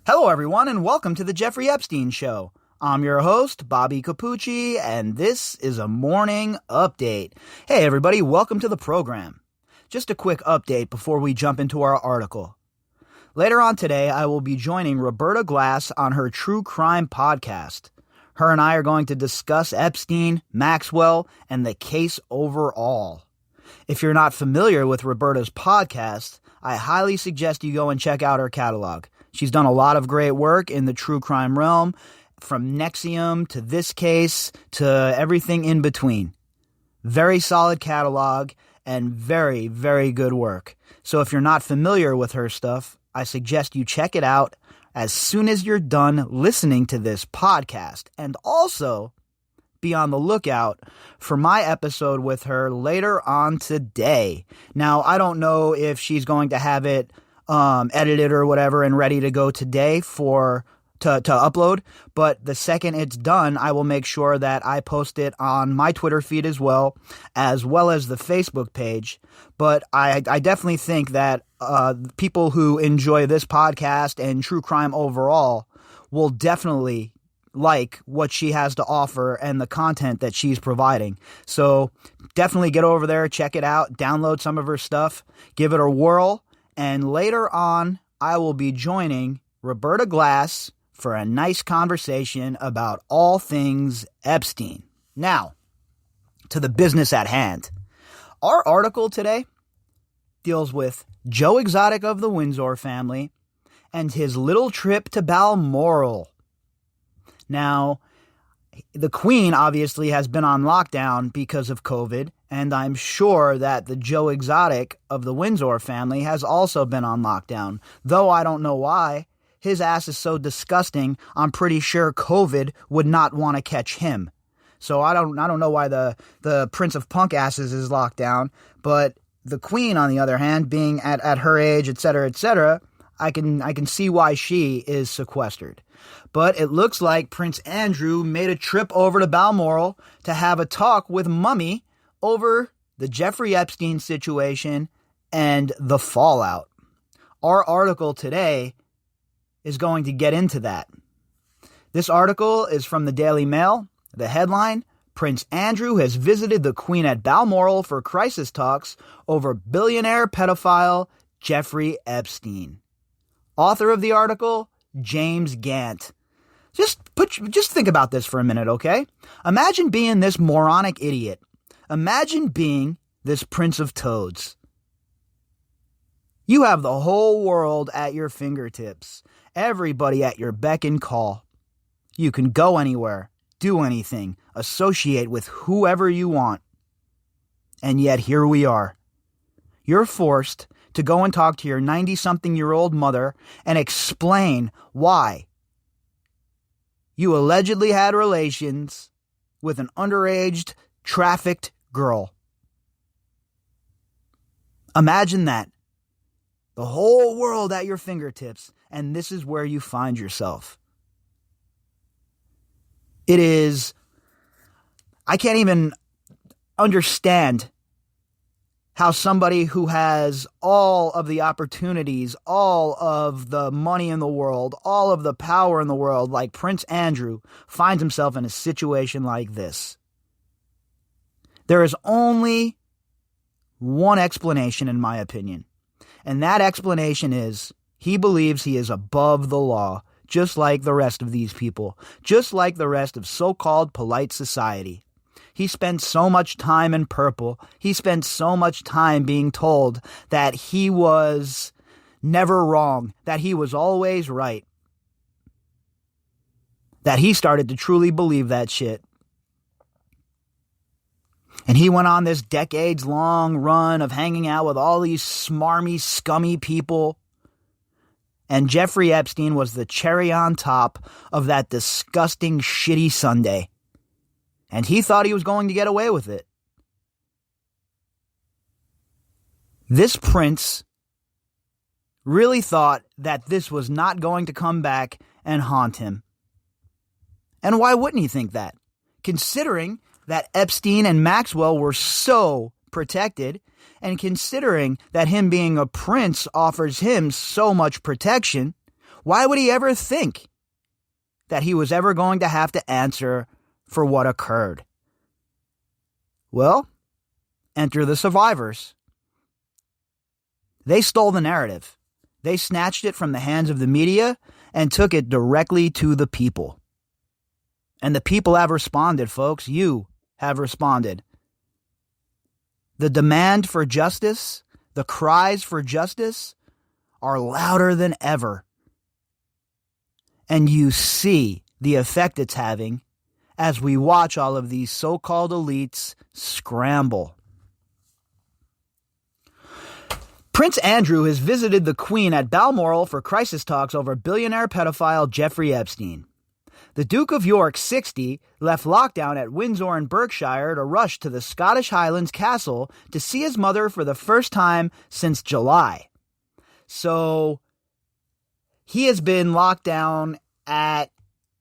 Hello, everyone, and welcome to the Jeffrey Epstein Show. I'm your host, Bobbycapucci, and this is a morning update. Hey, everybody, welcome to the program. Just a quick update before we jump into our article. Later on today, I will be joining Roberta Glass on her true crime podcast. Her and I are going to discuss Epstein, Maxwell, and the case overall. If you're not familiar with Roberta's podcast, I highly suggest you go and check out her catalog. She's done a lot of great work in the true crime realm, from Nexium to this case to everything in between. Very solid catalog and very, very good work. So if you're not familiar with her stuff, I suggest you check it out as soon as you're done listening to this podcast. And also be on the lookout for my episode with her later on today. Now, I don't know if she's going to have it edited or whatever and ready to go today to upload, but the second it's done, I will make sure that I post it on my Twitter feed as well as the Facebook page. But I definitely think that people who enjoy this podcast and true crime overall will definitely like what she has to offer and the content that she's providing. So definitely get over there, check it out, download some of her stuff, give it a whirl. And later on, I will be joining Roberta Glass for a nice conversation about all things Epstein. Now, to the business at hand. Our article today deals with Joe Exotic of the Windsor family and his little trip to Balmoral. Now, the Queen obviously has been on lockdown because of COVID, and I'm sure that the Joe Exotic of the Windsor family has also been on lockdown. Though I don't know why. His ass is so disgusting, I'm pretty sure COVID would not want to catch him. So I don't know why the Prince of Punk asses is locked down, but the Queen, on the other hand, being at her age, etc., I can see why she is sequestered. But it looks like Prince Andrew made a trip over to Balmoral to have a talk with Mummy over the Jeffrey Epstein situation and the fallout. Our article today is going to get into that. This article is from the Daily Mail. The headline, Prince Andrew has visited the Queen at Balmoral for crisis talks over billionaire pedophile Jeffrey Epstein. Author of the article, James Gant. Just think about this for a minute, okay? Imagine being this moronic idiot. Imagine being this Prince of Toads. You have the whole world at your fingertips. Everybody at your beck and call. You can go anywhere, do anything, associate with whoever you want. And yet here we are. You're forced to go and talk to your 90-something-year-old mother and explain why you allegedly had relations with an underage, trafficked girl. Imagine that. The whole world at your fingertips, and this is where you find yourself. I can't even understand how somebody who has all of the opportunities, all of the money in the world, all of the power in the world, like Prince Andrew, finds himself in a situation like this. There is only one explanation, in my opinion, and that explanation is he believes he is above the law, just like the rest of these people, just like the rest of so-called polite society. He spent so much time in purple. He spent so much time being told that he was never wrong, that he was always right, that he started to truly believe that shit. And he went on this decades-long run of hanging out with all these smarmy, scummy people. And Jeffrey Epstein was the cherry on top of that disgusting, shitty sundae. And he thought he was going to get away with it. This prince really thought that this was not going to come back and haunt him. And why wouldn't he think that? Considering that Epstein and Maxwell were so protected, and considering that him being a prince offers him so much protection, Why would he ever think that he was ever going to have to answer for what occurred? Well, enter the survivors. They stole the narrative. They snatched it from the hands of the media and took it directly to the people. And the people have responded, folks. You have responded. The demand for justice, the cries for justice are louder than ever. And you see the effect it's having as we watch all of these so-called elites scramble. Prince Andrew has visited the Queen at Balmoral for crisis talks over billionaire pedophile Jeffrey Epstein. The Duke of York, 60, left lockdown at Windsor in Berkshire to rush to the Scottish Highlands Castle to see his mother for the first time since July. So he has been locked down at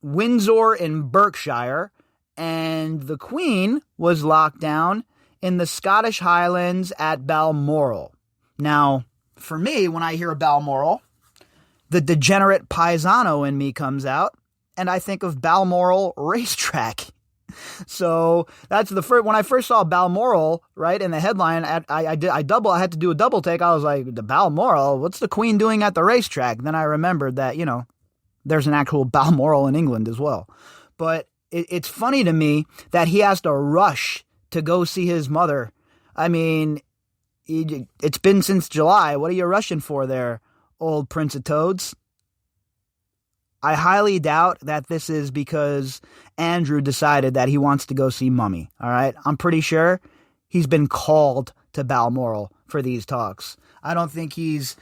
Windsor in Berkshire, and the Queen was locked down in the Scottish Highlands at Balmoral. Now, for me, when I hear Balmoral, the degenerate paisano in me comes out, and I think of Balmoral racetrack. So that's the first. When I first saw Balmoral, right, in the headline, I had to do a double take. I was like, the Balmoral, what's the Queen doing at the racetrack? Then I remembered that, there's an actual Balmoral in England as well. But it's funny to me that he has to rush to go see his mother. I mean, it's been since July. What are you rushing for there, old Prince of Toads? I highly doubt that this is because Andrew decided that he wants to go see Mummy, all right? I'm pretty sure he's been called to Balmoral for these talks. I don't think he's,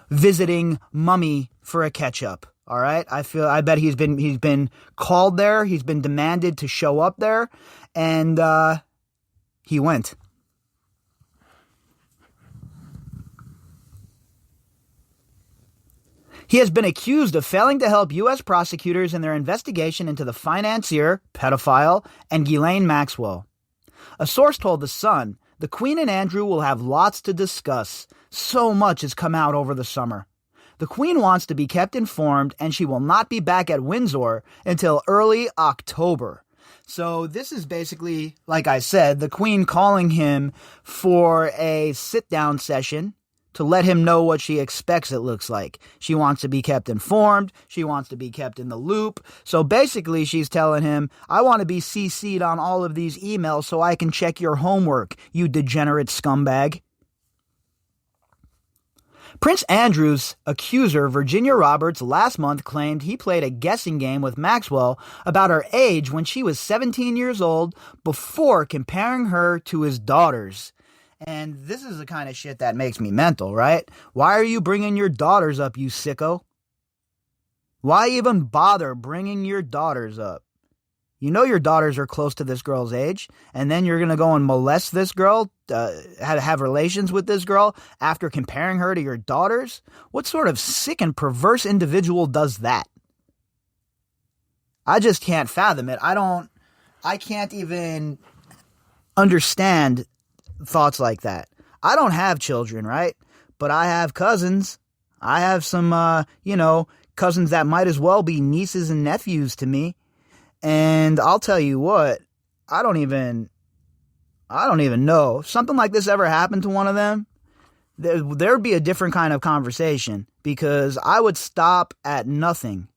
visiting Mummy for a catch-up, all right? I bet he's been called there. He's been demanded to show up there, and he went. He has been accused of failing to help U.S. prosecutors in their investigation into the financier, pedophile, and Ghislaine Maxwell. A source told The Sun, the Queen and Andrew will have lots to discuss. So much has come out over the summer. The Queen wants to be kept informed, and she will not be back at Windsor until early October. So this is basically, like I said, the Queen calling him for a sit-down session to let him know what she expects it looks like. She wants to be kept informed. She wants to be kept in the loop. So basically, she's telling him, I want to be CC'd on all of these emails so I can check your homework, you degenerate scumbag. Prince Andrew's accuser, Virginia Roberts, last month claimed he played a guessing game with Maxwell about her age when she was 17 years old before comparing her to his daughters. And this is the kind of shit that makes me mental, right? Why are you bringing your daughters up, you sicko? Why even bother bringing your daughters up? You know your daughters are close to this girl's age, and then you're going to go and molest this girl, have relations with this girl after comparing her to your daughters? What sort of sick and perverse individual does that? I just can't fathom it. I can't even understand thoughts like that. I don't have children, right? But I have cousins. I have some, cousins that might as well be nieces and nephews to me. And I'll tell you what, I don't even know. If something like this ever happened to one of them, there'd be a different kind of conversation, because I would stop at nothing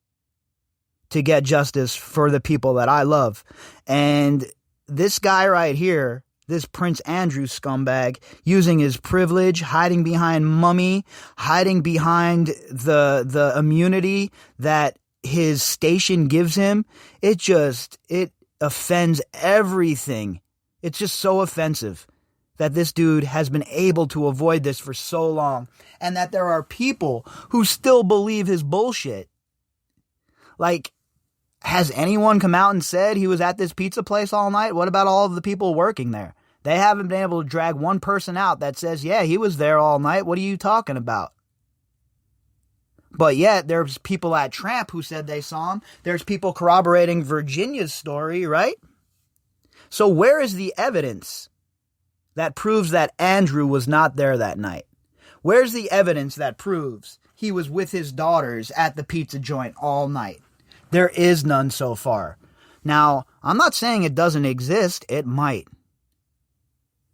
to get justice for the people that I love. And this guy right here, this Prince Andrew scumbag, using his privilege, hiding behind Mummy, hiding behind the immunity that his station gives him, it offends everything. It's just so offensive that this dude has been able to avoid this for so long, and that there are people who still believe his bullshit. Like, has anyone come out and said he was at this pizza place all night? What about all of the people working there? They haven't been able to drag one person out that says, yeah, he was there all night. What are you talking about? But yet, there's people at Tramp who said they saw him. There's people corroborating Virginia's story, right? So where is the evidence that proves that Andrew was not there that night? Where's the evidence that proves he was with his daughters at the pizza joint all night. There is none so far. Now, I'm not saying it doesn't exist. It might.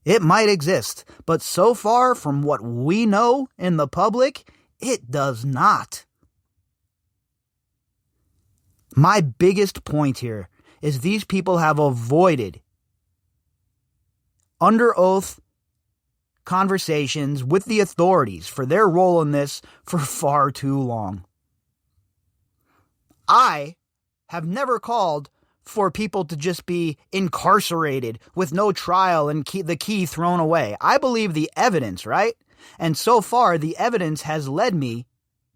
It might exist. But so far, from what we know in the public, it does not. My biggest point here is these people have avoided under oath conversations with the authorities for their role in this for far too long. I have never called for people to just be incarcerated with no trial and the key thrown away. I believe the evidence, right? And so far, the evidence has led me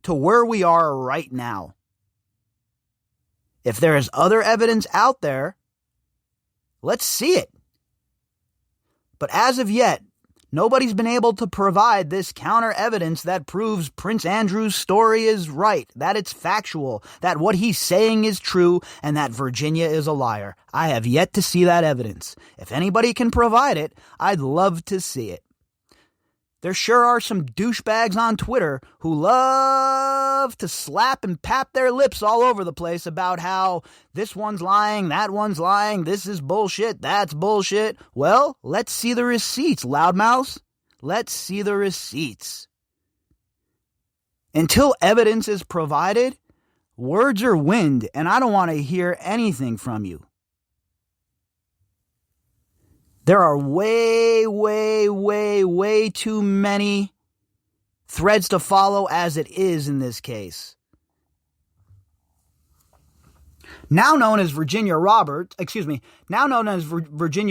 to where we are right now. If there is other evidence out there, let's see it. But as of yet, nobody's been able to provide this counter evidence that proves Prince Andrew's story is right, that it's factual, that what he's saying is true, and that Virginia is a liar. I have yet to see that evidence. If anybody can provide it, I'd love to see it. There sure are some douchebags on Twitter who love to slap and pap their lips all over the place about how this one's lying, that one's lying, this is bullshit, that's bullshit. Well, let's see the receipts, loudmouths. Let's see the receipts. Until evidence is provided, words are wind, and I don't want to hear anything from you. There are way too many threads to follow as it is in this case. Now known as Virginia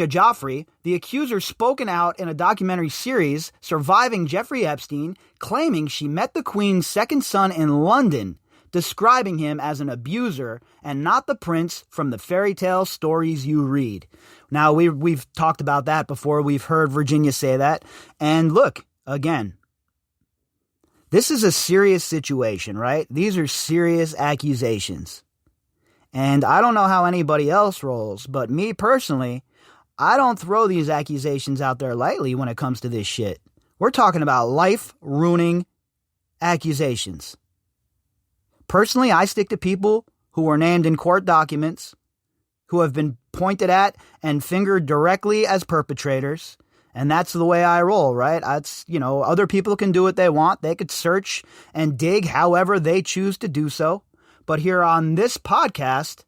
Joffrey, the accuser spoken out in a documentary series, Surviving Jeffrey Epstein, claiming she met the Queen's second son in London, describing him as an abuser and not the prince from the fairy tale stories you read. Now, we've talked about that before. We've heard Virginia say that. And look, again, this is a serious situation, right? These are serious accusations. And I don't know how anybody else rolls, but me personally, I don't throw these accusations out there lightly when it comes to this shit. We're talking about life-ruining accusations. Personally, I stick to people who were named in court documents, who have been pointed at and fingered directly as perpetrators. And that's the way I roll, right? Other people can do what they want. They could search and dig however they choose to do so. But here on this podcast,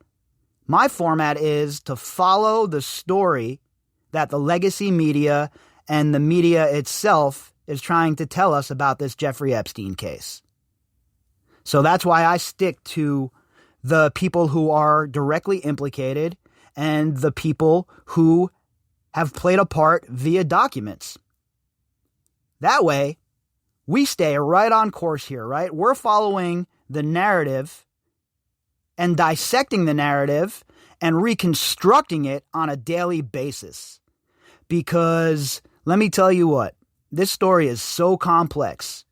my format is to follow the story that the legacy media and the media itself is trying to tell us about this Jeffrey Epstein case. So that's why I stick to the people who are directly implicated and the people who have played a part via documents. That way, we stay right on course here, right? We're following the narrative and dissecting the narrative and reconstructing it on a daily basis. Because let me tell you what, this story is so complex.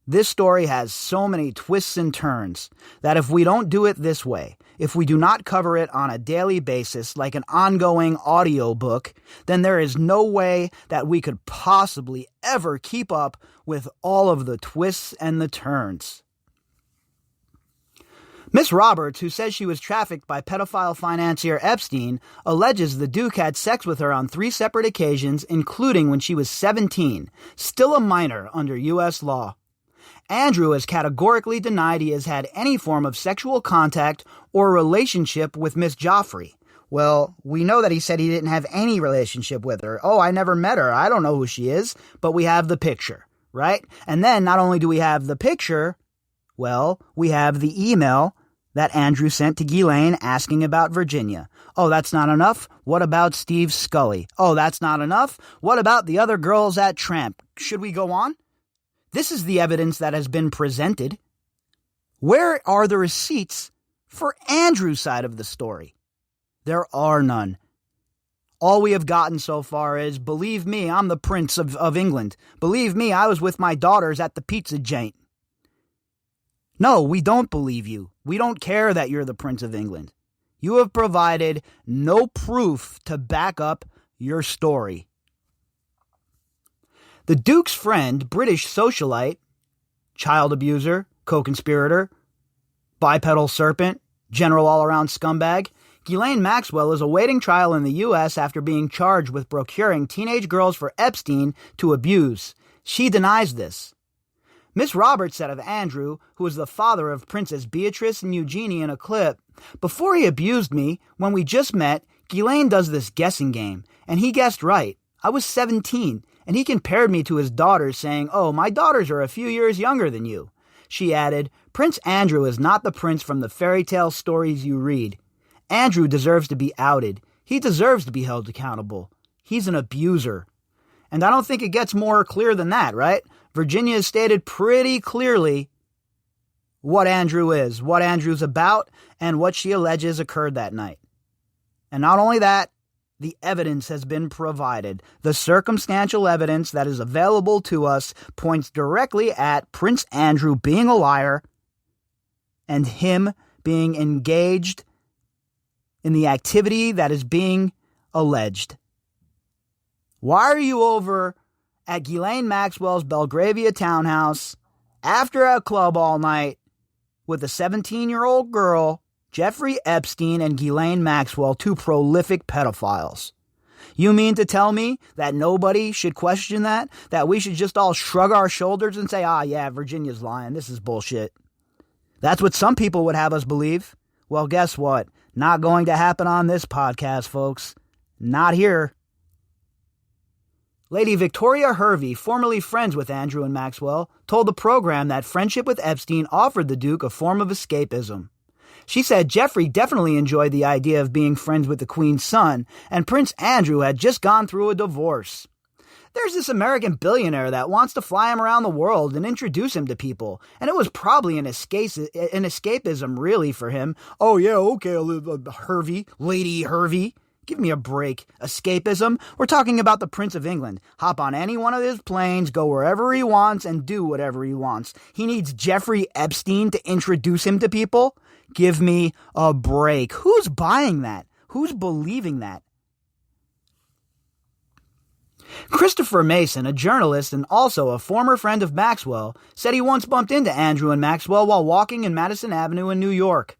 This story has so many twists and turns that if we don't do it this way, if we do not cover it on a daily basis like an ongoing audiobook, then there is no way that we could possibly ever keep up with all of the twists and the turns. Miss Roberts, who says she was trafficked by pedophile financier Epstein, alleges the Duke had sex with her on 3 separate occasions, including when she was 17, still a minor under U.S. law. Andrew has categorically denied he has had any form of sexual contact or relationship with Miss Joffrey. Well, we know that he said he didn't have any relationship with her. Oh, I never met her. I don't know who she is, but we have the picture, right? And then not only do we have the picture, well, we have the email that Andrew sent to Ghislaine asking about Virginia. Oh, that's not enough? What about Steve Scully? Oh, that's not enough? What about the other girls at Tramp? Should we go on? This is the evidence that has been presented. Where are the receipts for Andrew's side of the story? There are none. All we have gotten so far is, believe me, I'm the Prince of England. Believe me, I was with my daughters at the pizza joint. No, we don't believe you. We don't care that you're the Prince of England. You have provided no proof to back up your story. The Duke's friend, British socialite, child abuser, co-conspirator, bipedal serpent, general all-around scumbag, Ghislaine Maxwell is awaiting trial in the U.S. after being charged with procuring teenage girls for Epstein to abuse. She denies this. Miss Roberts said of Andrew, who is the father of Princess Beatrice and Eugenie in a clip, "Before he abused me, when we just met, Ghislaine does this guessing game, and he guessed right. I was 17, and he compared me to his daughters, saying, 'Oh, my daughters are a few years younger than you.' She added, 'Prince Andrew is not the prince from the fairy tale stories you read. Andrew deserves to be outed. He deserves to be held accountable. He's an abuser.'" And I don't think it gets more clear than that, right? Virginia has stated pretty clearly what Andrew is, what Andrew's about, and what she alleges occurred that night. And not only that, the evidence has been provided. The circumstantial evidence that is available to us points directly at Prince Andrew being a liar and him being engaged in the activity that is being alleged. Why are you over at Ghislaine Maxwell's Belgravia townhouse after a club all night with a 17-year-old girl, Jeffrey Epstein and Ghislaine Maxwell, two prolific pedophiles? You mean to tell me that nobody should question that? That we should just all shrug our shoulders and say, yeah, Virginia's lying. This is bullshit. That's what some people would have us believe. Well, guess what? Not going to happen on this podcast, folks. Not here. Lady Victoria Hervey, formerly friends with Andrew and Maxwell, told the program that friendship with Epstein offered the Duke a form of escapism. She said Jeffrey definitely enjoyed the idea of being friends with the Queen's son, and Prince Andrew had just gone through a divorce. There's this American billionaire that wants to fly him around the world and introduce him to people, and it was probably an escapism really for him. Oh yeah, okay, Hervey, Lady Hervey. Give me a break. Escapism? We're talking about the Prince of England. Hop on any one of his planes, go wherever he wants, and do whatever he wants. He needs Jeffrey Epstein to introduce him to people? Give me a break. Who's buying that? Who's believing that? Christopher Mason, a journalist and also a former friend of Maxwell, said he once bumped into Andrew and Maxwell while walking in Madison Avenue in New York.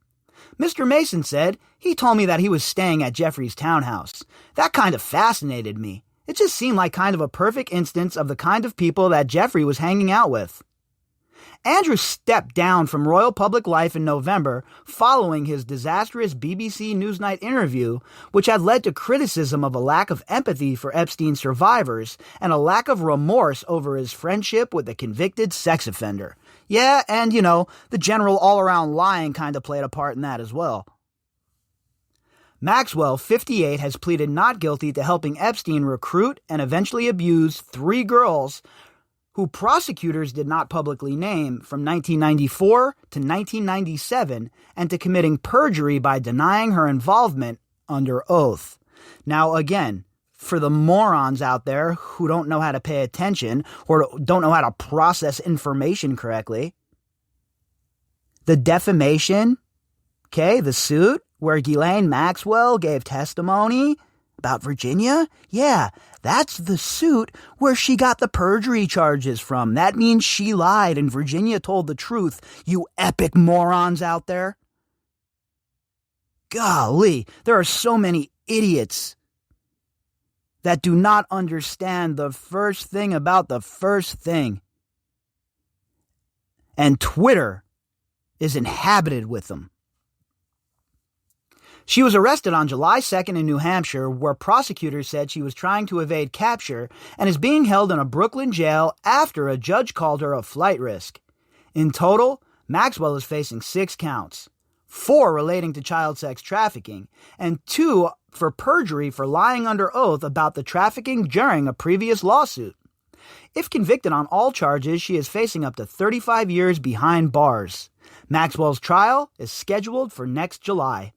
Mr. Mason said, "He told me that he was staying at Jeffrey's townhouse. That kind of fascinated me. It just seemed like kind of a perfect instance of the kind of people that Jeffrey was hanging out with." Andrew stepped down from royal public life in November following his disastrous BBC Newsnight interview, which had led to criticism of a lack of empathy for Epstein survivors and a lack of remorse over his friendship with a convicted sex offender. Yeah, and, the general all-around lying kind of played a part in that as well. Maxwell, 58, has pleaded not guilty to helping Epstein recruit and eventually abuse 3 girls who prosecutors did not publicly name from 1994 to 1997 and to committing perjury by denying her involvement under oath. Now, again, for the morons out there who don't know how to pay attention or don't know how to process information correctly, the defamation, the suit where Ghislaine Maxwell gave testimony about Virginia, that's the suit where she got the perjury charges from. That means she lied and Virginia told the truth, you epic morons out there. Golly, there are so many idiots that do not understand the first thing about the first thing. And Twitter is inhabited with them. She was arrested on July 2nd in New Hampshire, where prosecutors said she was trying to evade capture, and is being held in a Brooklyn jail after a judge called her a flight risk. In total, Maxwell is facing 6 counts, 4 relating to child sex trafficking, and 2 for perjury for lying under oath about the trafficking during a previous lawsuit. If convicted on all charges, she is facing up to 35 years behind bars. Maxwell's trial is scheduled for next July.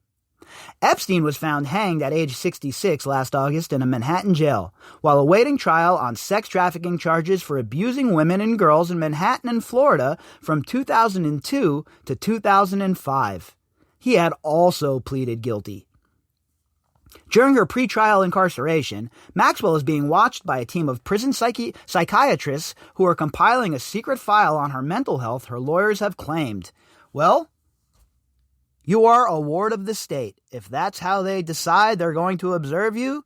Epstein was found hanged at age 66 last August in a Manhattan jail, while awaiting trial on sex trafficking charges for abusing women and girls in Manhattan and Florida from 2002 to 2005. He had also pleaded guilty. During her pretrial incarceration, Maxwell is being watched by a team of prison psychiatrists who are compiling a secret file on her mental health, her lawyers have claimed. Well, you are a ward of the state. If that's how they decide they're going to observe you,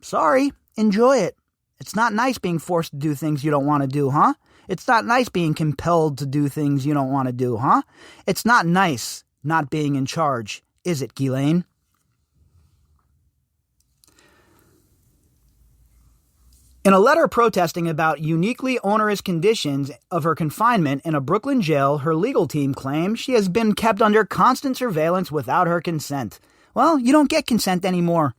sorry, enjoy it. It's not nice being forced to do things you don't want to do, huh? It's not nice being compelled to do things you don't want to do, huh? It's not nice not being in charge, is it, Ghislaine? In a letter protesting about uniquely onerous conditions of her confinement in a Brooklyn jail, her legal team claims she has been kept under constant surveillance without her consent. Well, you don't get consent anymore.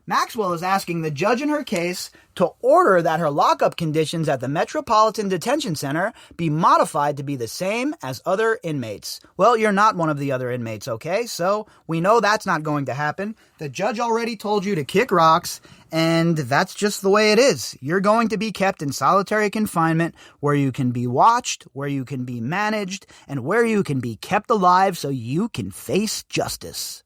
Maxwell is asking the judge in her case to order that her lockup conditions at the Metropolitan Detention Center be modified to be the same as other inmates. Well, you're not one of the other inmates, okay? So we know that's not going to happen. The judge already told you to kick rocks, and that's just the way it is. You're going to be kept in solitary confinement where you can be watched, where you can be managed, and where you can be kept alive so you can face justice.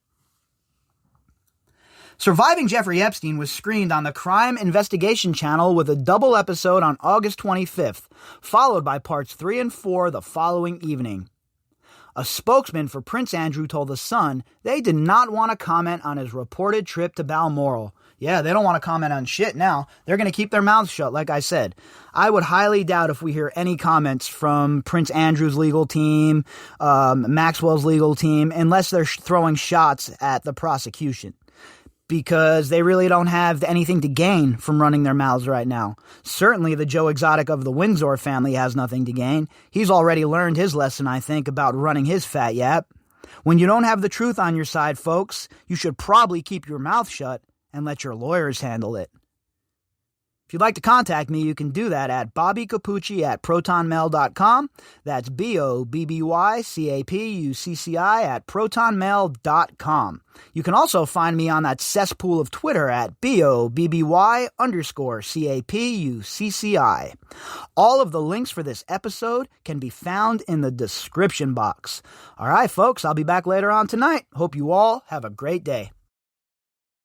Surviving Jeffrey Epstein was screened on the Crime Investigation Channel with a double episode on August 25th, followed by parts 3 and 4 the following evening. A spokesman for Prince Andrew told The Sun they did not want to comment on his reported trip to Balmoral. Yeah, they don't want to comment on shit now. They're going to keep their mouths shut, like I said. I would highly doubt if we hear any comments from Prince Andrew's legal team, Maxwell's legal team, unless they're throwing shots at the prosecution. Because they really don't have anything to gain from running their mouths right now. Certainly the Joe Exotic of the Windsor family has nothing to gain. He's already learned his lesson, I think, about running his fat yap. When you don't have the truth on your side, folks, you should probably keep your mouth shut and let your lawyers handle it. If you'd like to contact me, you can do that at bobbycapucci@protonmail.com. That's BOBBYCAPUCCI@protonmail.com. You can also find me on that cesspool of Twitter at BOBBY_CAPUCCI. All of the links for this episode can be found in the description box. All right, folks, I'll be back later on tonight. Hope you all have a great day.